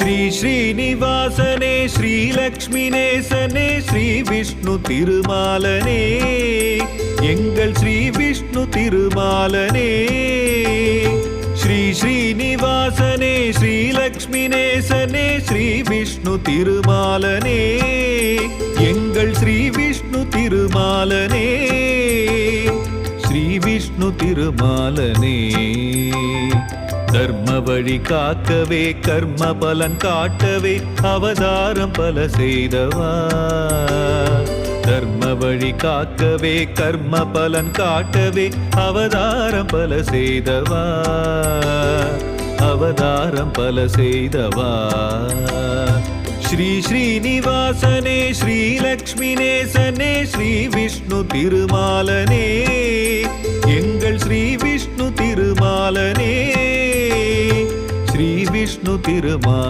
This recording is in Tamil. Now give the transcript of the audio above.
ஸ்ரீ ஸ்ரீனிவாசனே ஸ்ரீலக்ஷ்மிநேசனே ஸ்ரீ விஷ்ணு திருமாலனே எங்கள் ஸ்ரீ விஷ்ணு திருமாலனே ஸ்ரீ ஸ்ரீனிவாசனே ஸ்ரீலக்ஷ்மிநேசனே ஸ்ரீ விஷ்ணு திருமாலனே எங்கள் ஸ்ரீ விஷ்ணு திருமாலனே ஸ்ரீ விஷ்ணு திருமாலனே தர்ம வழி காக்கவே கர்ம பலன் காட்டவே அவதாரம் பல செய்தவா தர்ம வழி காக்கவே கர்ம பலன் காட்டவே அவதாரம் பல செய்தவா அவதாரம் பல செய்தவா ஸ்ரீ ஸ்ரீனிவாசனே ஸ்ரீலக்ஷ்மிநேசனே ஸ்ரீ விஷ்ணு திருமாலனே எங்கள் ஸ்ரீ விஷ்ணு திருமாலனே ஸ்ரீ விஷ்ணு திருமா